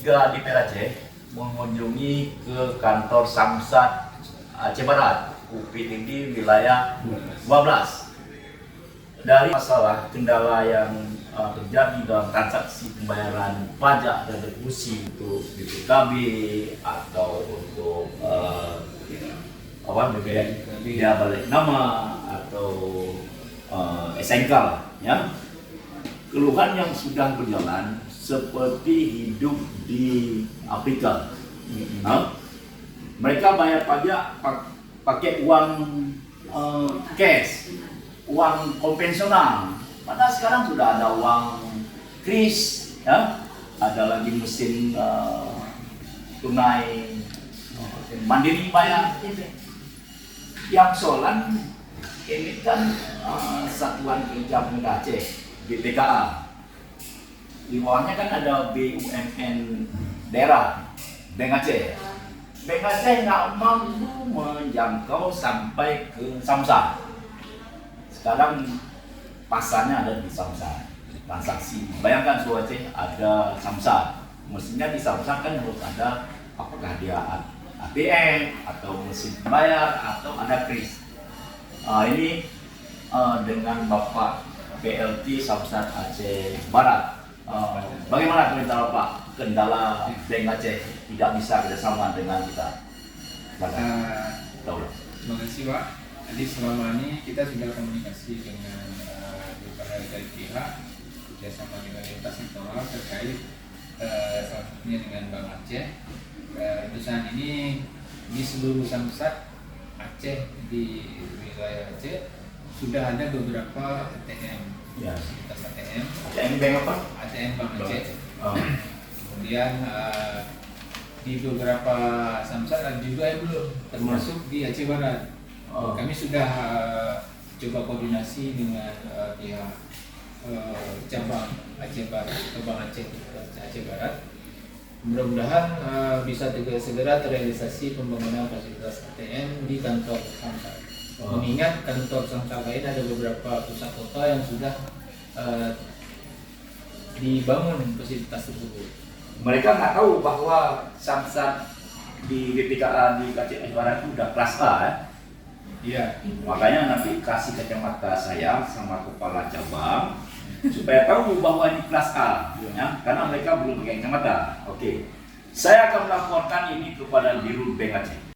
3 di Aceh mengunjungi ke kantor Samsat Aceh Barat, UPTD wilayah 12. Dari masalah kendala yang terjadi dalam transaksi pembayaran pajak dan retribusi untuk BPKB atau untuk biaya balik nama atau SNK, ya. Keluhan yang sudah berjalan seperti hidup di Afrika. Mereka bayar pajak pakai uang cash, uang konvensional. Padahal sekarang sudah ada uang kris, ya. Ada lagi mesin tunai mandiri bayar. Yang solan ini kan Satuan Kerja Pemuda Aceh, BPKA. Di bawahnya kan ada BUMN daerah, Bank Aceh. Bank Aceh nggak mampu menjangkau sampai ke Samsat. Sekarang pasarnya ada di Samsat. Transaksi, bayangkan Sulawesi Aceh ada Samsat. Mestinya di Samsat kan harus ada, apakah dia ATM atau mesin bayar atau ada kris. Ini dengan Bapak PLT Samsat Aceh Barat. Bagaimana komentar Bapak kendala Bank Aceh tidak bisa kerjasama dengan kita? Terima kasih Pak. Jadi selama ini kita sudah komunikasi dengan beberapa pihak, kerjasama dengan lintas sektoral terkait salah satunya dengan Bank Aceh. Untuk saat ini di seluruh Samsat Aceh di wilayah Aceh sudah ada beberapa ATM, ya. fasilitas ATM. ATM Bank apa? ATM Bank Aceh. Kemudian di beberapa Samsat ada juga yang belum, termasuk di Aceh Barat. Kami sudah coba koordinasi dengan pihak cabang Aceh Barat, cabang Aceh Barat. Mudah-mudahan bisa segera terrealisasi pembangunan fasilitas ATM di kantor Samsat. Mengingat kantor Samsat lain ada beberapa pusat kota yang sudah dibangun fasilitas tersebut. Mereka nggak tahu bahwa Samsat di BPKA di Aceh Barat itu udah kelas A, ya? Iya. Makanya nanti kasih kacamata saya sama kepala cabang supaya tahu bahwa ini kelas A, ya? Karena mereka belum pakai kacamata. Oke, saya akan melaporkan ini kepada Dirut Bank Aceh.